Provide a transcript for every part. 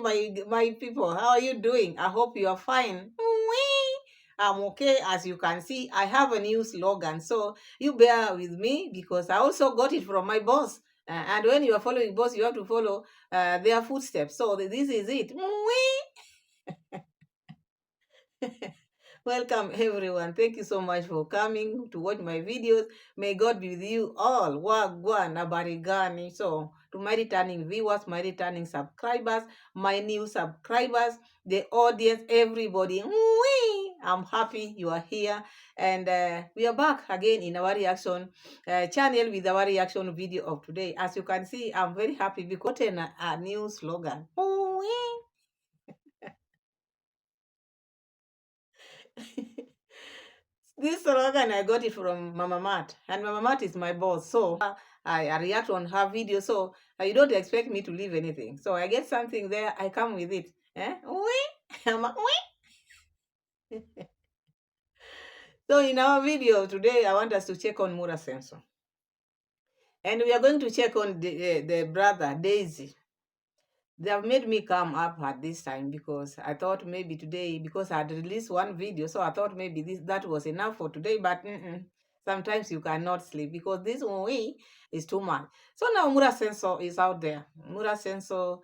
my people. How are you doing? I hope you are fine. Wee! I'm okay. As you can see, I have a new slogan, so you bear with me because I also got it from my boss. And when you are following boss, you have to follow their footsteps. So this is it. Welcome everyone. Thank you so much for coming to watch my videos. May God be with you all. Wagwan abarigani. So to my returning viewers, my returning subscribers, my new subscribers, the audience, everybody. I'm happy you are here, and we are back again in our reaction channel with our reaction video of today. As you can see, I'm very happy because we got a new slogan. This slogan, I got it from Mama Mat, and Mama Mat is my boss. So I react on her video. So you don't expect me to leave anything. So I get something there, I come with it. So in our video today, I want us to check on Mura Sensor. And we are going to check on the brother, Daisy. They have made me come up at this time because I thought maybe today, because I had released one video, so I thought maybe that was enough for today, but sometimes you cannot sleep because this one is too much. So now Mura Sensor is out there. Mura Sensor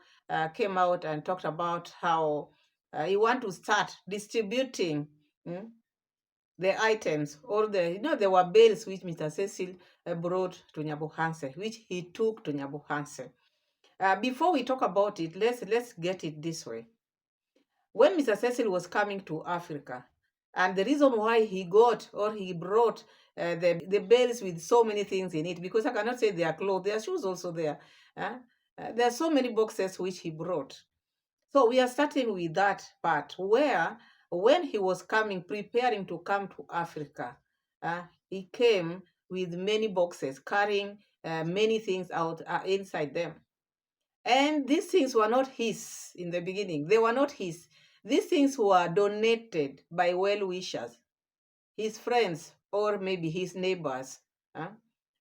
came out and talked about how he want to start distributing the items or there were bales which Mr. Cecil brought to Nyabohanse, which he took to Nyabohanse. Before we talk about it, let's get it this way. When Mr. Cecil was coming to Africa, and the reason why he got or he brought the bales with so many things in it, because I cannot say they are clothes, there are shoes also there. There are so many boxes which he brought. So we are starting with that part where when he was coming, preparing to come to Africa, he came with many boxes carrying many things out inside them. And these things were not his in the beginning. They were not his. These things were donated by well-wishers, his friends, or maybe his neighbors.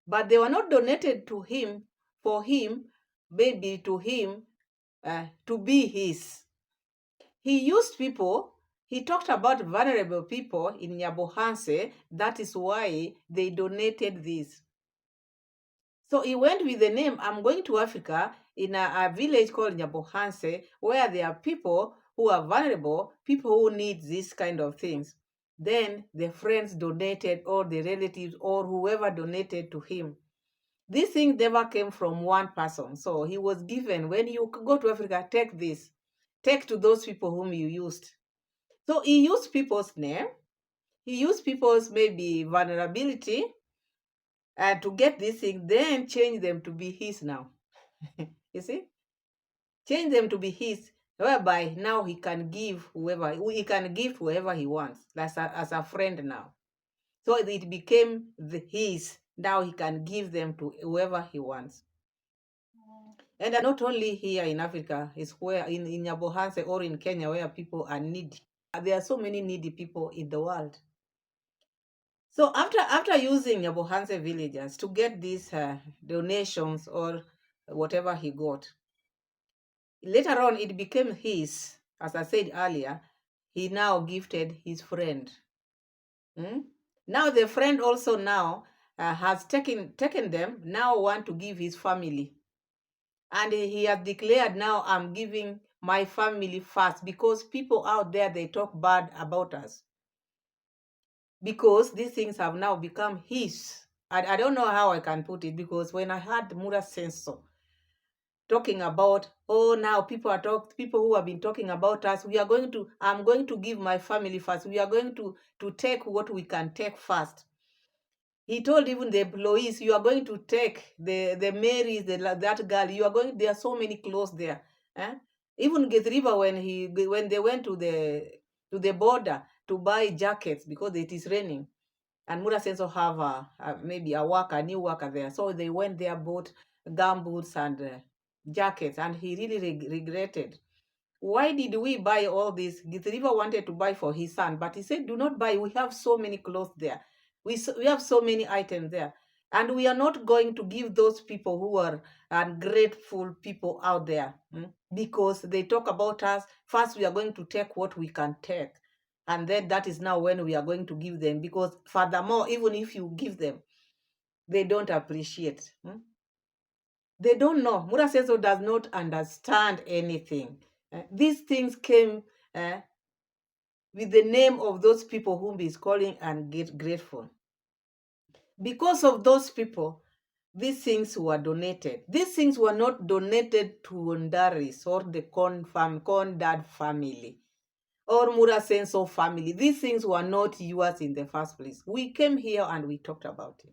But they were not donated to him, for him, maybe to him, to be his. He used people. He talked about vulnerable people in Nyabohanse. That is why they donated this. So he went with the name, I'm going to Africa, in a village called Nyabohanse, where there are people who are vulnerable, people who need these kind of things. Then the friends donated, or the relatives, or whoever donated to him. These things never came from one person. So he was given, when you go to Africa, take this. Take to those people whom you used. So he used people's name. He used people's maybe vulnerability, and to get this thing, then change them to be his now. You see? Change them to be his, whereby now he can give whoever he wants, as a friend now. So it became his. Now he can give them to whoever he wants. And not only here in Africa, it's where in Nyabohanse or in Kenya, where people are needy. There are so many needy people in the world. So after using Nyabohanse villagers to get these donations or whatever he got, later on it became his. As I said earlier, he now gifted his friend. Now the friend also now has taken them, now want to give his family. And he has declared, now I'm giving my family first, because people out there, they talk bad about us. Because these things have now become his. I don't know how I can put it, because when I heard Mura Sensor talking about, oh, now people who have been talking about us, I'm going to give my family first. We are going to take what we can take first. He told even the employees, you are going to take the Marys, that girl, there are so many clothes there. Even River, when they went to the border to buy jackets because it is raining, and Mura Sensor have maybe a new worker there. So they went there, bought gumboots and jackets, and he really regretted. Why did we buy all this? River wanted to buy for his son, but he said, do not buy. We have so many clothes there. We have so many items there. And we are not going to give those people who are ungrateful people out there. because they talk about us. First, we are going to take what we can take. And then that is now when we are going to give them. Because furthermore, even if you give them, they don't appreciate. They don't know. Murasenso does not understand anything. These things came with the name of those people whom he is calling and get grateful. Because of those people, these things were donated. These things were not donated to Wundaris or the Kondad family or Murasenso family. These things were not yours in the first place. We came here and we talked about it.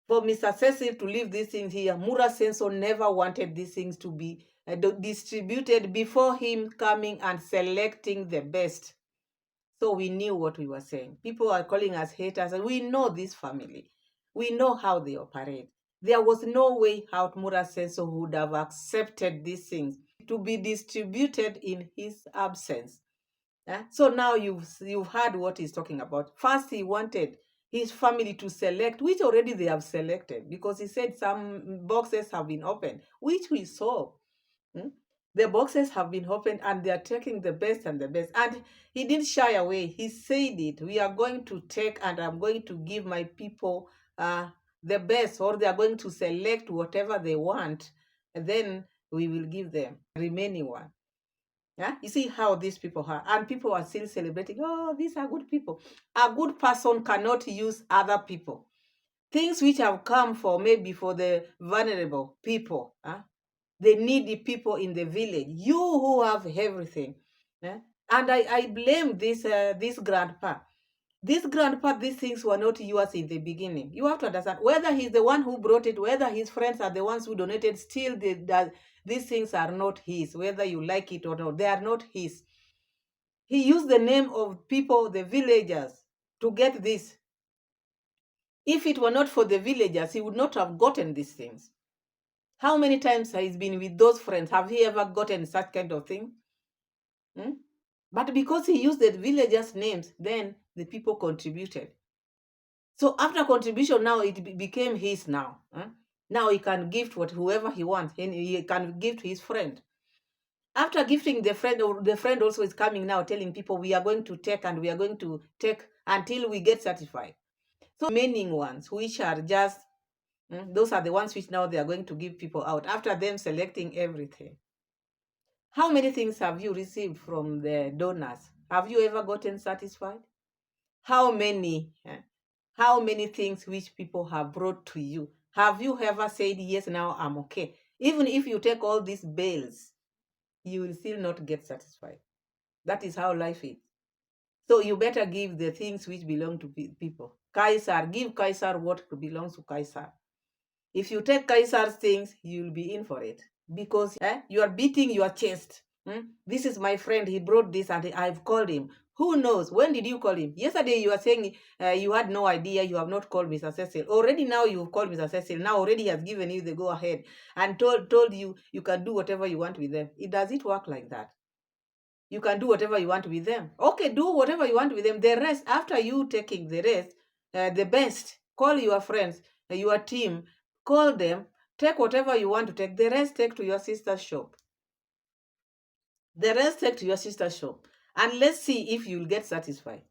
For Mr. Cecil to leave these things here, Murasenso never wanted these things to be distributed before him coming and selecting the best. So we knew what we were saying. People are calling us haters, and we know this family. We know how they operate. There was no way how Murasenso would have accepted these things to be distributed in his absence. So now you've heard what he's talking about. First, he wanted his family to select, which already they have selected, because he said some boxes have been opened, which we saw. The boxes have been opened and they are taking the best and the best. And he didn't shy away. He said it. We are going to take and I'm going to give my people the best, or they are going to select whatever they want. And then we will give them the remaining one. Yeah, you see how these people are, and people are still celebrating. Oh, these are good people. A good person cannot use other people. Things which have come for maybe for the vulnerable people, the needy people in the village. You who have everything, and I blame this grandpa. This grandpa, these things were not yours in the beginning. You have to understand whether he's the one who brought it, whether his friends are the ones who donated. Still, these things are not his, whether you like it or not. They are not his. He used the name of people, the villagers, to get this. If it were not for the villagers, he would not have gotten these things. How many times has he been with those friends? Have he ever gotten such kind of thing? But because he used the villagers' names, then the people contributed. So after contribution, now it became his now. Now he can gift whoever he wants, and he can gift his friend. After gifting the friend also is coming now telling people we are going to take and we are going to take until we get certified. So remaining ones, which are just, those are the ones which now they are going to give people out after them selecting everything. How many things have you received from the donors? Have you ever gotten satisfied? How many things which people have brought to you? Have you ever said, yes, now I'm okay? Even if you take all these bails, you will still not get satisfied. That is how life is. So you better give the things which belong to people. Kaiser, give Kaiser what belongs to Kaiser. If you take Kaiser's things, you'll be in for it. Because you are beating your chest. This is my friend, he brought this and I've called him. Who knows? When did you call him? Yesterday you were saying you had no idea, you have not called Mr. Cecil. Already now you've called Mr. Cecil. Now already he has given you the go ahead and told you you can do whatever you want with them. Does it work like that? You can do whatever you want with them. Okay, do whatever you want with them. The rest, after you taking the rest, the best, call your friends, your team, call them, take whatever you want to take. The rest, take to your sister's shop. The rest, take to your sister's shop. And let's see if you'll get satisfied.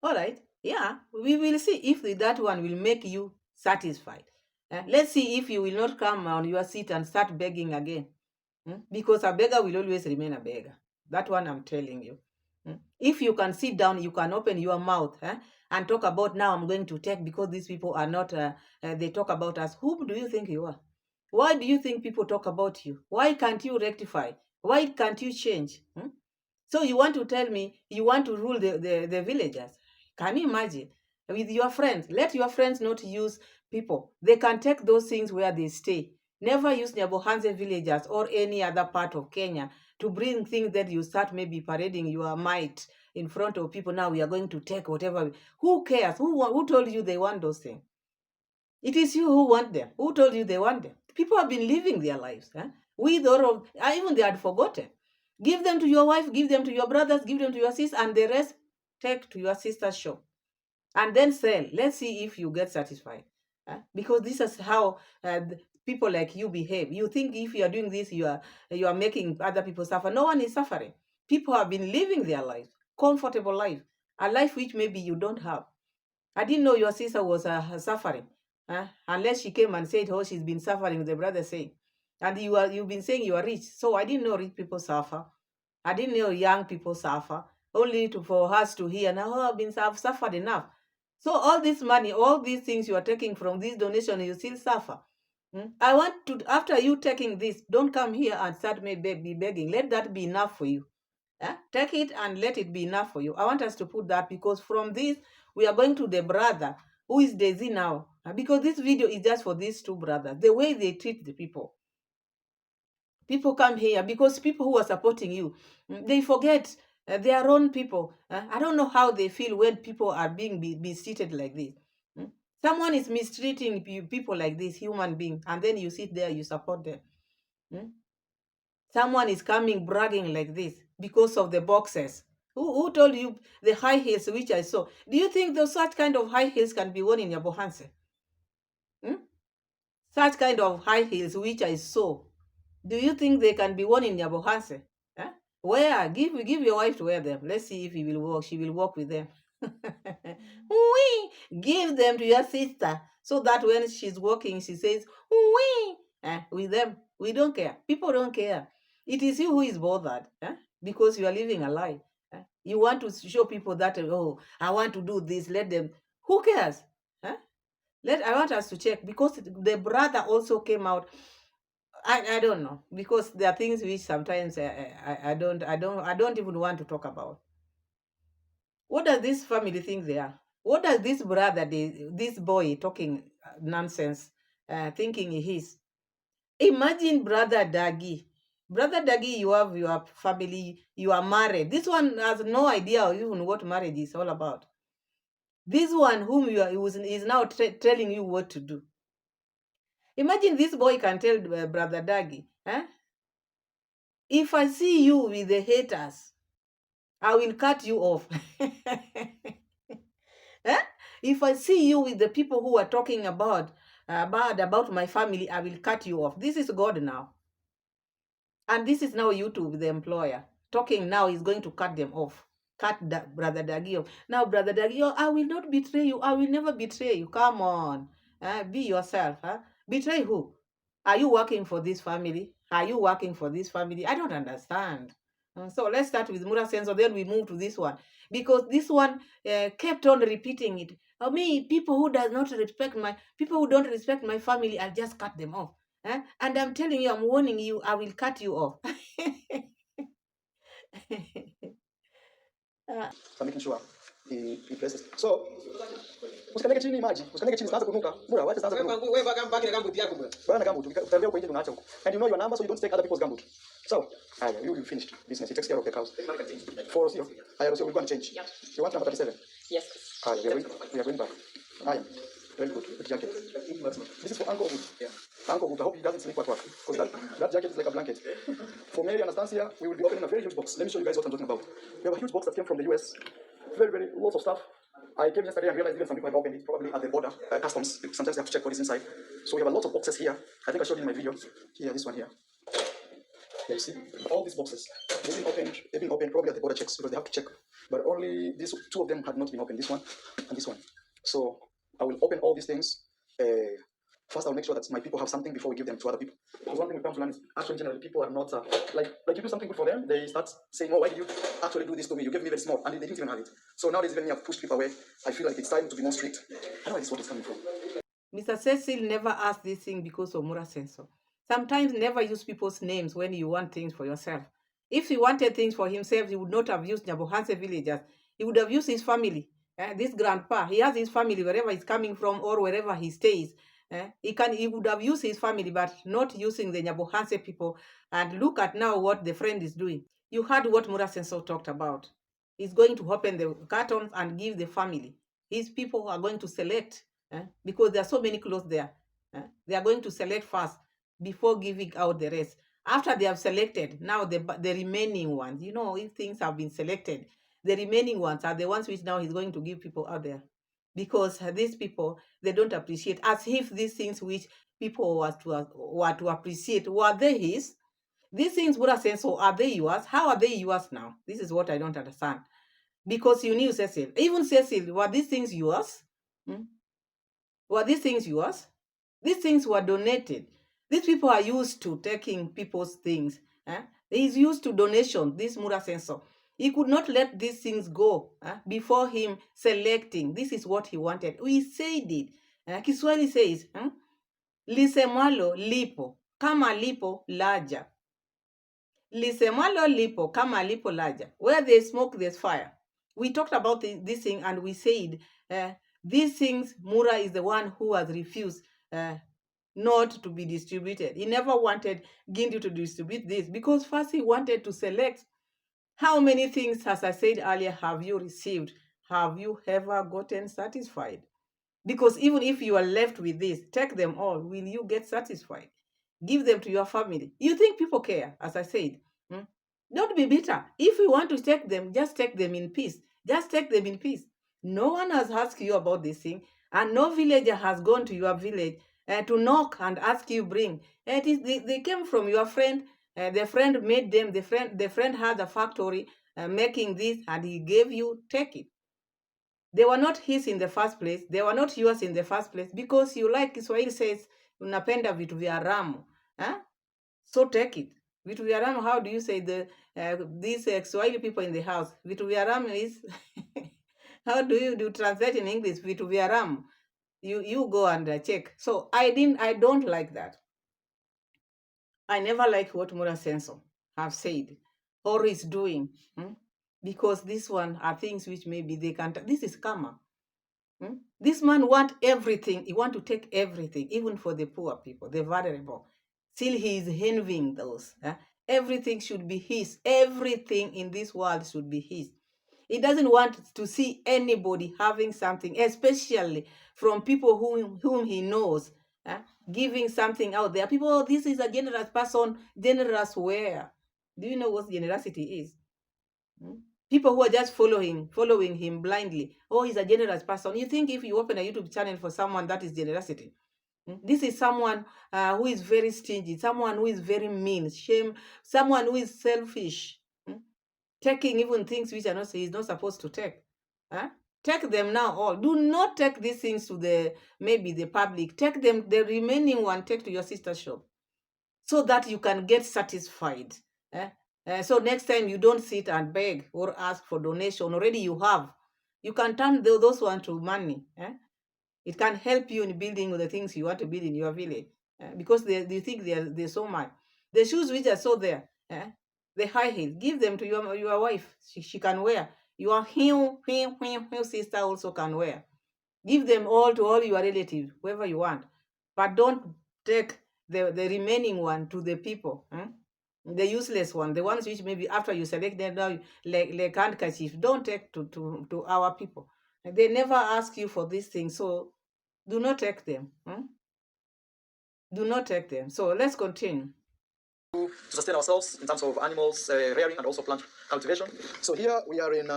All right. Yeah, we will see if that one will make you satisfied. Let's see if you will not come on your seat and start begging again. Because a beggar will always remain a beggar. That one I'm telling you. If you can sit down, you can open your mouth and talk about, now I'm going to take because these people are not, they talk about us. Who do you think you are? Why do you think people talk about you? Why can't you rectify? Why can't you change? So you want to tell me you want to rule the villagers? Can you imagine? With your friends, let your friends not use people. They can take those things where they stay. Never use Nyabohanse villagers or any other part of Kenya to bring things that you start maybe parading your might in front of people. Now we are going to take whatever. Who cares? Who told you they want those things? It is you who want them. Who told you they want them? People have been living their lives. With or even they had forgotten. Give them to your wife, give them to your brothers, give them to your sisters, and the rest take to your sister's shop. And then sell. Let's see if you get satisfied. Because this is how people like you behave. You think if you are doing this, you are making other people suffer. No one is suffering. People have been living their life, comfortable life, a life which maybe you don't have. I didn't know your sister was suffering, unless she came and said, "Oh, she's been suffering." The brother said, and you've been saying you are rich, so I didn't know rich people suffer. I didn't know young people suffer. Only for us to hear now, oh, I've suffered enough. So all this money, all these things you are taking from this donation, you still suffer. I want to, after you taking this, don't come here and start me be begging. Let that be enough for you. Take it and let it be enough for you. I want us to put that, because from this, we are going to the brother who is Daisy now. Because this video is just for these two brothers, the way they treat the people. People come here because people who are supporting you, they forget their own people. I don't know how they feel when people are being mistreated like this. Someone is mistreating people like this, human being, and then you sit there, you support them. Someone is coming bragging like this because of the boxes. Who told you the high heels which I saw? Do you think those such kind of high heels can be worn in your bohanse? Such kind of high heels which I saw, do you think they can be worn in your bohanse? Wear, give your wife to wear them. Let's see if he will walk. She will walk with them. Wee! Give them to your sister so that when she's walking, she says, wee! With them. We don't care. People don't care. It is you who is bothered, because you are living a lie. You want to show people that, oh, I want to do this. Let them. Who cares? I want us to check, because the brother also came out. I don't know, because there are things which sometimes I don't even want to talk about. What does this family think they are? What does this brother, this boy talking nonsense, thinking he is? Imagine brother Dagi. Brother Dagi, you have your family, you are married. This one has no idea even what marriage is all about. This one whom is now telling you what to do. Imagine this boy can tell brother Dagi, if I see you with the haters, I will cut you off. If I see you with the people who are talking about bad about my family, I will cut you off. This is God now. And this is now YouTube, the employer. Talking now is going to cut them off. Cut Brother Dagi off. Now, Brother Dagi, I will not betray you. I will never betray you. Come on. Be yourself. Betray who? Are you working for this family? Are you working for this family? I don't understand. So let's start with Mura Senso, then we move to this one. Because this one kept on repeating it. Me, people who don't respect my family, I'll just cut them off. And I'm telling you, I'm warning you, I will cut you off. So making sure he presses. So usikaneke chini maji, usikaneke chini sitaanza kunuka. Mura, wacha sitaanza kunuka. Wewe baki na gambut yako bwana. Bwana gambut, utambia uko nje unaacha huko. And you know your number so you don't take other people's gambut. So, you finished business. He takes care of the cows. For Rocio, Rocio, we're going to change. You want number 37? Yes. We are going back. Very good. Good jacket. This is for Uncle Wood. Yeah. Uncle Wood, I hope he doesn't sleep at work. Because that jacket is like a blanket. For Mary and Anastasia, we will be opening a very huge box. Let me show you guys what I'm talking about. We have a huge box that came from the US. Very, very lots of stuff. I came yesterday and realized even some people have opened it, probably at the border, customs. Sometimes they have to check what is inside. So we have a lot of boxes here. I think I showed you in my video. Here, this one here. Here you see, all these boxes, they've been opened probably at the border checks because they have to check. But only these two of them had not been opened, this one and this one. So I will open all these things. First, I'll make sure that my people have something before we give them to other people. Because one thing we come to learn is actually generally people are not, like you do something good for them, they start saying, oh, why did you actually do this to me? You gave me very small, and they didn't even have it. So nowadays, when you have pushed people away, I feel like it's time to be more strict. I don't know where this word is coming from. Mr. Cecil never asked this thing because of Mura Senso. Sometimes never use people's names when you want things for yourself. If he wanted things for himself, he would not have used Nyabohanse villagers. He would have used his family. This grandpa, he has his family wherever he's coming from or wherever he stays. He would have used his family, but not using the Nyabohanse people. And look at now what the friend is doing. You heard what Mura Senso talked about. He's going to open the cartons and give the family. His people are going to select because there are so many clothes there. They are going to select first before giving out the rest. After they have selected, now the remaining ones, if things have been selected, the remaining ones are the ones which now he's going to give people out there. Because these people, they don't appreciate, as if these things which people were to appreciate, were they his? These things would have said, so are they yours? How are they yours now? This is what I don't understand. Because you knew Cecil. Even Cecil, were these things yours? Hmm? Were these things yours? These things were donated. These people are used to taking people's things. He's used to donation, this Mura sensor. He could not let these things go before him selecting. This is what he wanted. We said it. Kiswahili says, lisemwalo lipo, kama lipo laja. Lisemwalo lipo, kama lipo laja. Where there's smoke, there's fire. We talked about this thing and we said, these things, Mura is the one who has refused not to be distributed. He never wanted Gindi to distribute this because first he wanted to select. How many things, as I said earlier, have you received? Have you ever gotten satisfied? Because even if you are left with this, take them all. Will you get satisfied? Give them to your family. You think people care, as I said. Hmm? Don't be bitter. If you want to take them, just take them in peace. Just take them in peace. No one has asked you about this thing, and no villager has gone to your village to knock and ask you bring. They came from your friend. The friend made them. The friend had a factory making this, and he gave you. Take it. They were not his in the first place. They were not yours in the first place because you, like Kiswahili says, unapenda vitu vya haramu. So take it. Vitu vya haramu, how do you say these Kiswahili people in the house? Vitu vya haramu is how do you translate in English? Vitu vya haramu. You go and check. So I don't like that. I never like what Mura Senso have said or is doing. Because this one are things which maybe they can't. This is karma. This man want everything. He want to take everything, even for the poor people, the vulnerable. Still, he is envying those. Everything should be his. Everything in this world should be his. He doesn't want to see anybody having something, especially from people whom he knows, giving something out there. People, oh, this is a generous person. Generous where? Do you know what generosity is? People who are just following him blindly. Oh, he's a generous person. You think if you open a YouTube channel for someone, that is generosity? This is someone who is very stingy, someone who is very mean, someone who is selfish, taking even things which he's not supposed to take. Take them now all. Do not take these things to maybe the public. Take them, the remaining one, take to your sister's shop so that you can get satisfied. So next time you don't sit and beg or ask for donation. Already you have. You can turn those ones to money. It can help you in building the things you want to build in your village because they think they're so much. The shoes which are so there, the high heel, give them to your wife. She can wear. Your sister also can wear. Give them all to all your relatives, whoever you want. But don't take the remaining one to the people. The useless one, the ones which maybe after you select them now, like handkerchief, don't take to our people. They never ask you for these things, so do not take them. Do not take them. So let's continue. To sustain ourselves in terms of animals rearing and also plant cultivation. So here we are in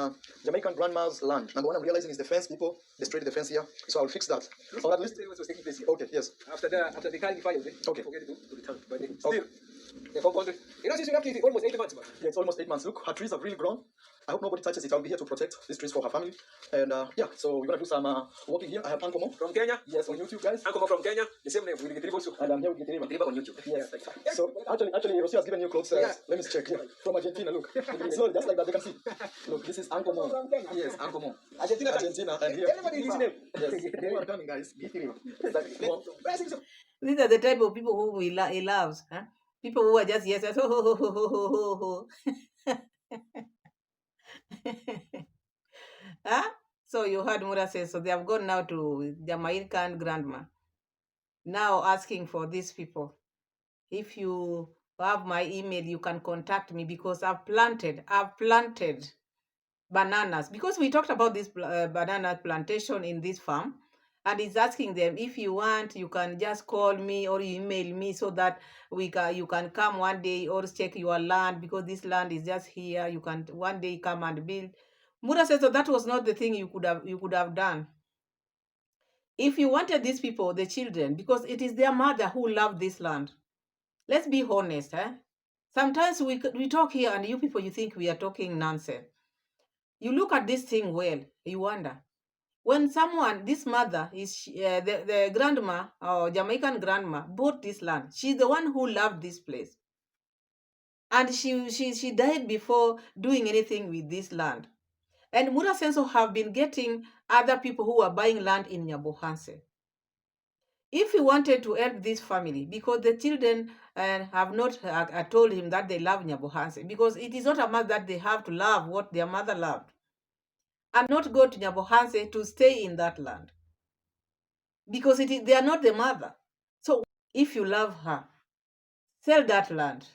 Jamaican grandma's land. Number one, I'm realizing is the fence. People destroyed the fence here, so I'll fix that. Or at least was taking place here. Okay, yes. After the carrying fire, okay. Forget to return, but still. The compound, since we have to almost 8 months. Yeah, it's almost 8 months. Look, her trees have really grown. I hope nobody touches it. I'll be here to protect these trees for her family. And yeah, so we're gonna do some walking here. I have Uncle Mo from Kenya. Yes, on YouTube, guys. Uncle Mo from Kenya. The same name. We'll get also. And I'm here with Gitiriba on YouTube. Yes. So actually, Rosie has given you clothes. Let me check here. From Argentina, look. So just like that, they can see. Look, this is Uncle Mo. Yes, Uncle Mo. Argentina, and here. Everybody is his name. Yes. They are coming, guys. Gitiriba. These are the type of people who he loves. People who are just yes, ho, ho, ho, ho, ho, ho. So you heard Mura say, so they have gone now to Jamaican grandma, now asking for these people. If you have my email, you can contact me because I've planted bananas, because we talked about this banana plantation in this farm, and it's asking them, if you want, you can just call me or email me so that you can come one day or check your land, because this land is just here. You can one day come and build. Mura says, so that was not the thing you could have done. If you wanted these people, the children, because it is their mother who loved this land. Let's be honest, eh? Sometimes we talk here and you people, you think we are talking nonsense. You look at this thing well, you wonder. When someone, this mother, the grandma or Jamaican grandma bought this land, she's the one who loved this place. And she died before doing anything with this land. And Murasenso have been getting other people who are buying land in Nyabohanse. If he wanted to help this family, because the children have not told him that they love Nyabohanse, because it is not a matter that they have to love what their mother loved, and not go to Nyabohanse to stay in that land, because they are not the mother. So if you love her, sell that land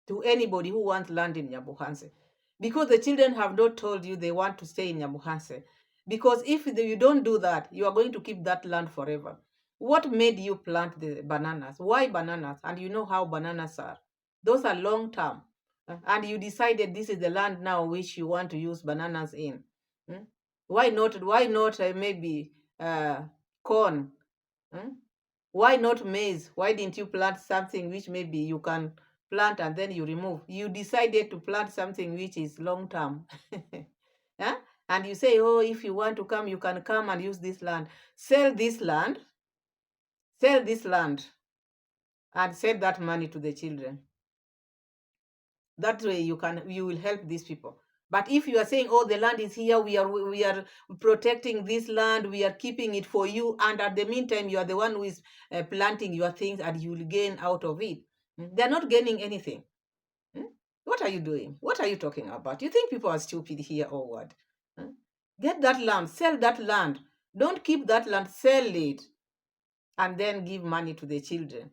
to anybody who wants land in Nyabohanse, because the children have not told you they want to stay in Nyabohanse. Because if you don't do that, you are going to keep that land forever. What made you plant the bananas? Why bananas? And you know how bananas are. Those are long term. And you decided this is the land now which you want to use bananas in. Hmm? Why not? Maybe corn? Hmm? Why not maize? Why didn't you plant something which maybe you can plant and then you remove? You decided to plant something which is long term. Huh? And you say, oh, if you want to come, you can come and use this land. Sell this land, and sell that money to the children. That way you will help these people. But if you are saying, oh, the land is here, we are protecting this land, we are keeping it for you, and at the meantime you are the one who is planting your things and you will gain out of it. They're not gaining anything. What are you doing? What are you talking about? You think people are stupid here or what? Get that land, sell that land. Don't keep that land, sell it, and then give money to the children.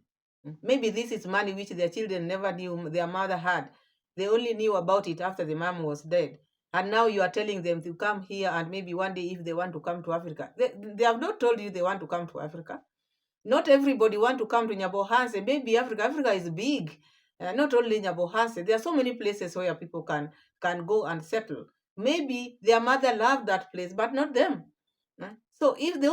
Maybe this is money which their children never knew their mother had. They only knew about it after the mom was dead. And now you are telling them to come here, and maybe one day if they want to come to Africa. They have not told you they want to come to Africa. Not everybody want to come to Nyabohanse. Maybe Africa is big. Not only Nyabohanse. There are so many places where people can go and settle. Maybe their mother loved that place, but not them. So if the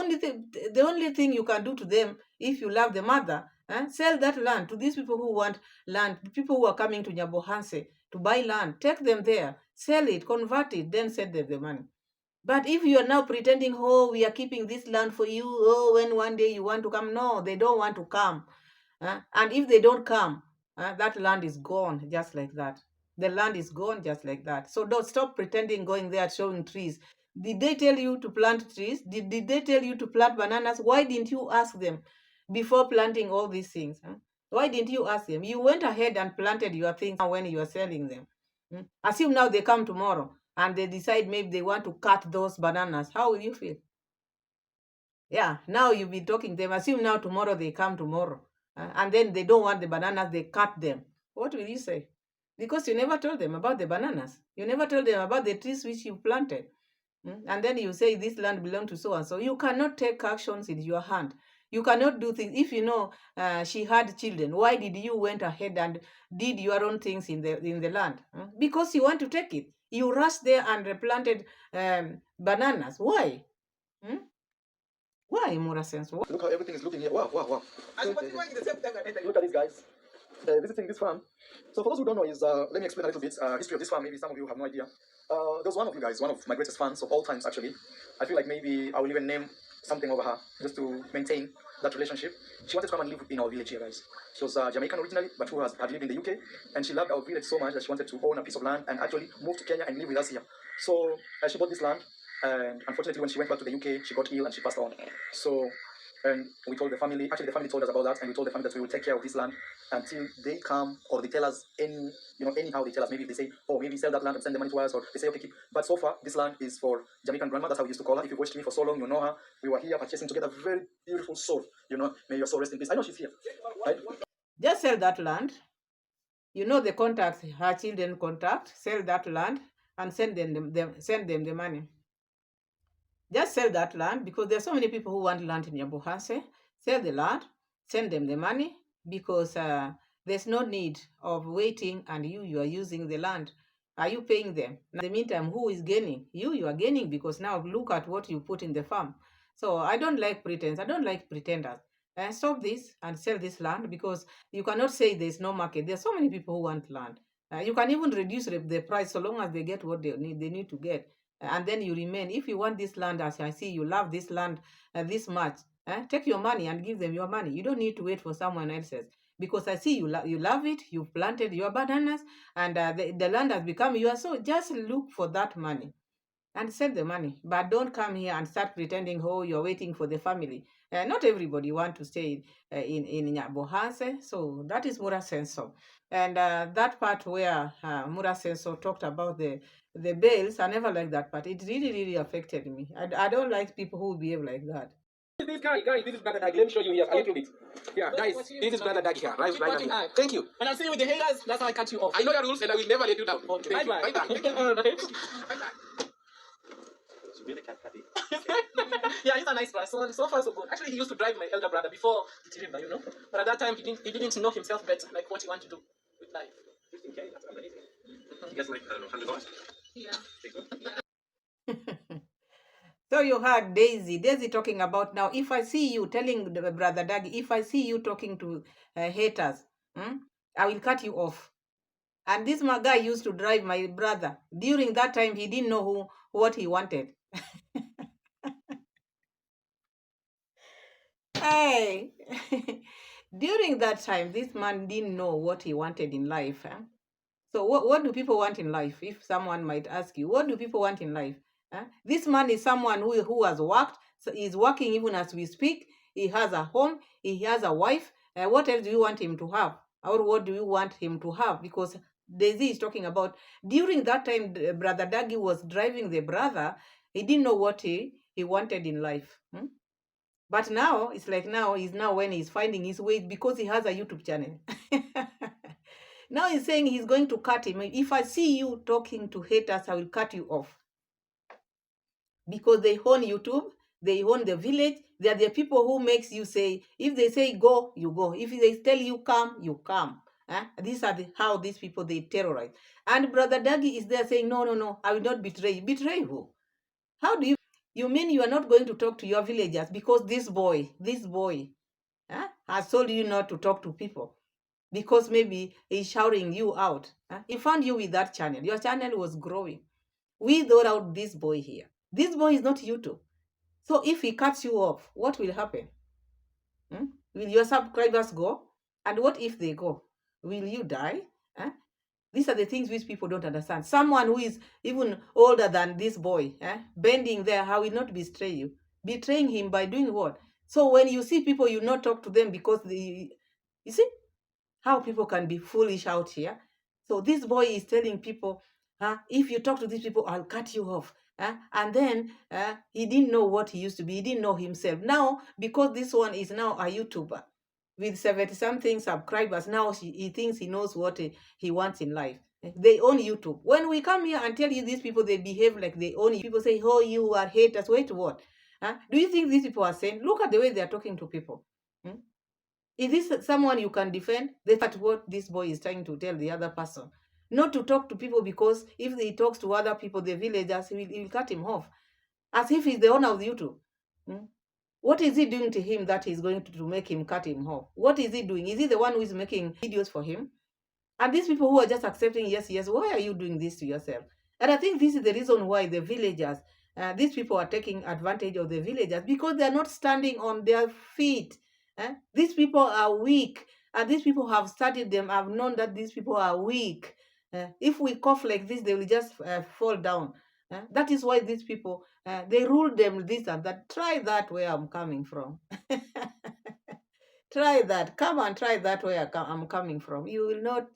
only thing you can do to them, if you love the mother, sell that land to these people who want land, people who are coming to Nyabohanse to buy land, take them there, sell it, convert it, then send them the money. But if you are now pretending, oh, we are keeping this land for you, oh, when one day you want to come, no, they don't want to come. And if they don't come, that land is gone just like that. The land is gone just like that. So don't stop pretending going there showing trees. Did they tell you to plant trees? Did they tell you to plant bananas? Why didn't you ask them before planting all these things? Why didn't you ask them? You went ahead and planted your things when you are selling them. Assume now they come tomorrow and they decide maybe they want to cut those bananas. How will you feel? Yeah, now you've been talking to them. Assume now tomorrow they come tomorrow and then they don't want the bananas, they cut them. What will you say? Because you never told them about the bananas. You never told them about the trees which you planted. And then you say this land belongs to so and so. You cannot take actions in your hand. You cannot do things. If you know she had children, why did you went ahead and did your own things in the land? Because you want to take it. You rushed there and replanted bananas. Why? Hmm? Why, Mura Sense? Look how everything is looking here. Wow, wow, wow. Look at these guys visiting this farm. So for those who don't know, let me explain a little bit history of this farm. Maybe some of you have no idea. There's one of you guys, one of my greatest fans of all times, actually. I feel like maybe I will even name something over her just to maintain that relationship. She wanted to come and live in our village here, guys. She was Jamaican originally, but who had lived in the UK, and she loved our village so much that she wanted to own a piece of land and actually move to Kenya and live with us here. So she bought this land, and unfortunately, when she went back to the UK, she got ill and she passed on. So, and we told the family, actually the family told us about that, and we told the family that we will take care of this land until they come or they tell us anyhow they tell us. Maybe if they say, oh, maybe sell that land and send the money to us, or they say, okay, keep. But so far, this land is for Jamaican grandma. That's how we used to call her. If you've watched me for so long, you know her. We were here purchasing together. Very beautiful soul. May your soul rest in peace. I know she's here. Right? Just sell that land. You know the contacts, her children contact. Sell that land and send them the money. Just sell that land because there are so many people who want land in Nyabohanse. Sell the land, send them the money because there's no need of waiting and you are using the land. Are you paying them? In the meantime, who is gaining? You are gaining because now look at what you put in the farm. So I don't like pretense. I don't like pretenders. Stop this and sell this land, because you cannot say there's no market. There's so many people who want land. You can even reduce the price so long as they get what they need to get. And then you remain. If you want this land, as I see, you love this land this much, take your money and give them your money. You don't need to wait for someone else's, because I see you love it. You've planted your bananas, and the land has become yours. So just look for that money and send the money, but don't come here and start pretending, oh, you're waiting for the family. Not everybody want to stay in Nyabohanse. So that is Mura Senso. And that part where Mura Senso talked about the bails, I never liked that part. It really, really affected me. I don't like people who behave like that. This guy, this is brother Dag. Let me show you here a little bit. Yeah, guys, this is brother Dag here. Right here. Thank you. When I see you with the haters, that's how I cut you off. I know your rules and I will never let you down. Okay. Thank you. Bye-bye. Bye-bye. Yeah, he's a nice person. So far, so good. Actually, he used to drive my elder brother before the river, But at that time, he didn't know himself better, like what he wanted to do with life. 15K, that's amazing. You guys like, I don't know, $100? Yeah. So you heard Daisy talking about, now, if I see you telling the brother Dag, if I see you talking to haters, I will cut you off. And this guy used to drive my brother. During that time, he didn't know what he wanted. Hey, during that time, this man didn't know what he wanted in life. So what do people want in life? If someone might ask you, what do people want in life? This man is someone who has worked. So he's working even as we speak. He has a home. He has a wife. What else do you want him to have? Or what do you want him to have? Because Daisy is talking about, during that time, Brother Dagi was driving the brother. He didn't know what he wanted in life. But now, it's like now when he's finding his way, because he has a YouTube channel. Now he's saying he's going to cut him. If I see you talking to haters, I will cut you off. Because they own YouTube, they own the village. They are the people who makes you say, if they say go, you go. If they tell you come, you come. These are how these people, they terrorize. And Brother Dagi is there saying, no, I will not betray you. Betray who? How do you mean you are not going to talk to your villagers because this boy has told you not to talk to people? Because maybe he's shouting you out. He found you with that channel. Your channel was growing. We thought out this boy here. This boy is not YouTube. So if he cuts you off, what will happen? Will your subscribers go? And what if they go? Will you die? These are the things which people don't understand. Someone who is even older than this boy, bending there, how will not betray you? Betraying him by doing what? So when you see people, you not talk to them because you see how people can be foolish out here. So this boy is telling people, if you talk to these people, I'll cut you off. And then he didn't know what he used to be. He didn't know himself. Now, because this one is now a YouTuber with 70-something subscribers, now he thinks he knows what he wants in life. They own YouTube. When we come here and tell you these people, they behave like they own you. People say, oh, you are haters. Wait, what? Do you think these people are saying? Look at the way they are talking to people. Is this someone you can defend? That's what this boy is trying to tell the other person. Not to talk to people, because if he talks to other people, the villagers, he will cut him off. As if he's the owner of YouTube. What is he doing to him that is going to make him cut him off? What is he doing? Is he the one who is making videos for him? And these people who are just accepting, yes, why are you doing this to yourself? And I think this is the reason why the villagers, these people are taking advantage of the villagers, because they're not standing on their feet. These people are weak, and these people have studied them, have known that these people are weak. If we cough like this, they will just fall down. That is why these people, they rule them this and that. Try that where I'm coming from. Try that. Come and try that where I'm coming from. You will not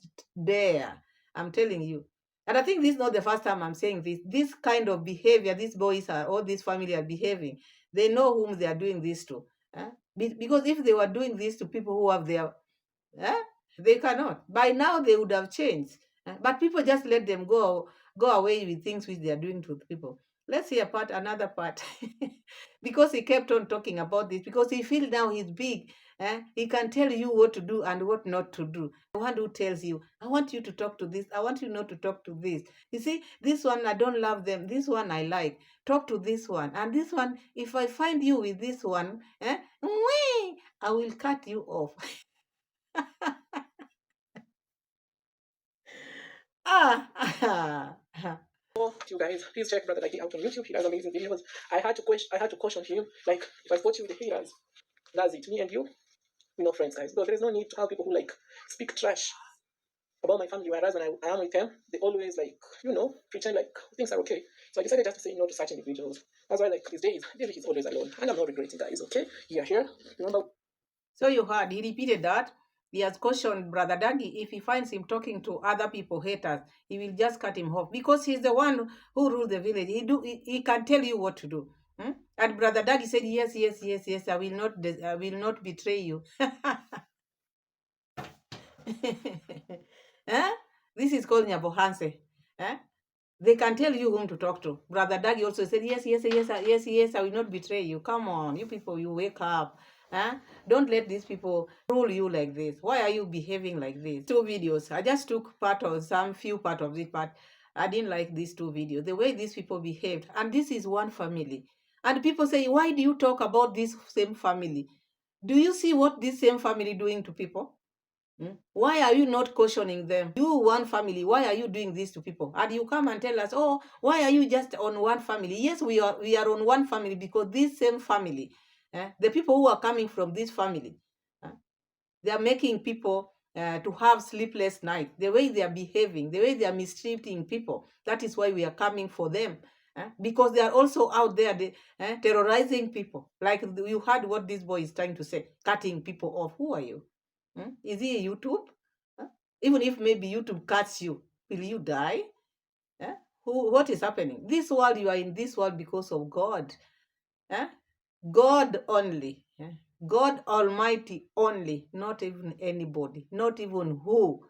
dare. I'm telling you. And I think this is not the first time I'm saying this. This kind of behavior, these boys are, all these family are behaving. They know whom they are doing this to. Because if they were doing this to people who have their, they cannot. By now they would have changed. But people just let them go away with things which they are doing to people. Let's hear another part. Because he kept on talking about this, because he feels now he's big. He can tell you what to do and what not to do. The one who tells you, I want you to talk to this, I want you not to talk to this. You see, this one I don't love them, this one I like. Talk to this one. And this one, if I find you with this one, I will cut you off. Ah, Oh, you guys, please check Brother Dagi out on YouTube. He does amazing videos. I had to caution him. Like, if I spot you with the haters, that's it. Me and you, we're not friends, guys. Because there is no need to have people who like speak trash about my family. Whereas when I am with them, they always like, pretend like things are okay. So I decided just to say no to such individuals. That's why, like, these days, David is always alone, and I'm not regretting, guys. Okay, you are here. Remember. So you heard, he repeated that. He has cautioned Brother Dagi, if he finds him talking to other people, haters, he will just cut him off, because he's the one who rules the village. He can tell you what to do. And Brother Dagi said, yes, yes, yes, yes, I will not betray you. Eh? This is called Nyabohanse. They can tell you whom to talk to. Brother Dagi also said, yes, yes, yes, yes, yes, I will not betray you. Come on, you people, you wake up. Don't let these people rule you like this. Why are you behaving like this? 2 videos. I just took few part of this part. I didn't like these 2 videos. The way these people behaved. And this is one family. And people say, why do you talk about this same family? Do you see what this same family doing to people? Why are you not cautioning them? You, one family, why are you doing this to people? And you come and tell us, oh, why are you just on one family? Yes, we are on one family, because this same family, the people who are coming from this family, they are making people to have sleepless nights. The way they are behaving, the way they are mistreating people, that is why we are coming for them. Because they are also out there terrorizing people. Like you heard what this boy is trying to say, cutting people off. Who are you? Is he a YouTube? Even if maybe YouTube cuts you, will you die? What is happening? This world, you are in this world because of God. God only. God Almighty only, not even anybody, not even who.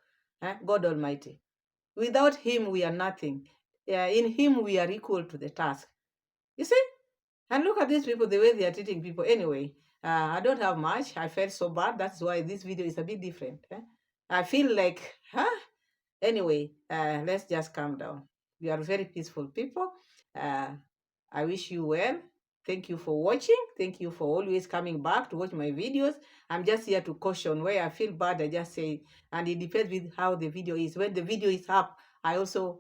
God Almighty. Without Him, we are nothing. In Him, we are equal to the task. You see? And look at these people, the way they are treating people. Anyway, I don't have much. I felt so bad. That's why this video is a bit different. I feel like, Anyway, let's just calm down. We are very peaceful people. I wish you well. Thank you for watching. Thank you for always coming back to watch my videos. I'm just here to caution. Where I feel bad, I just say, and it depends with how the video is. When the video is up, I also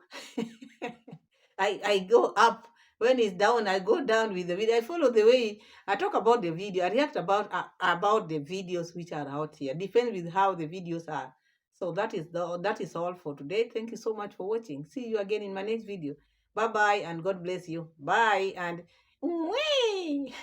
I go up. When it's down, I go down with the video. I follow the way I talk about the video. I react about the videos which are out here. Depends with how the videos are. So that is all for today. Thank you so much for watching. See you again in my next video. Bye bye and God bless you. Bye and wee.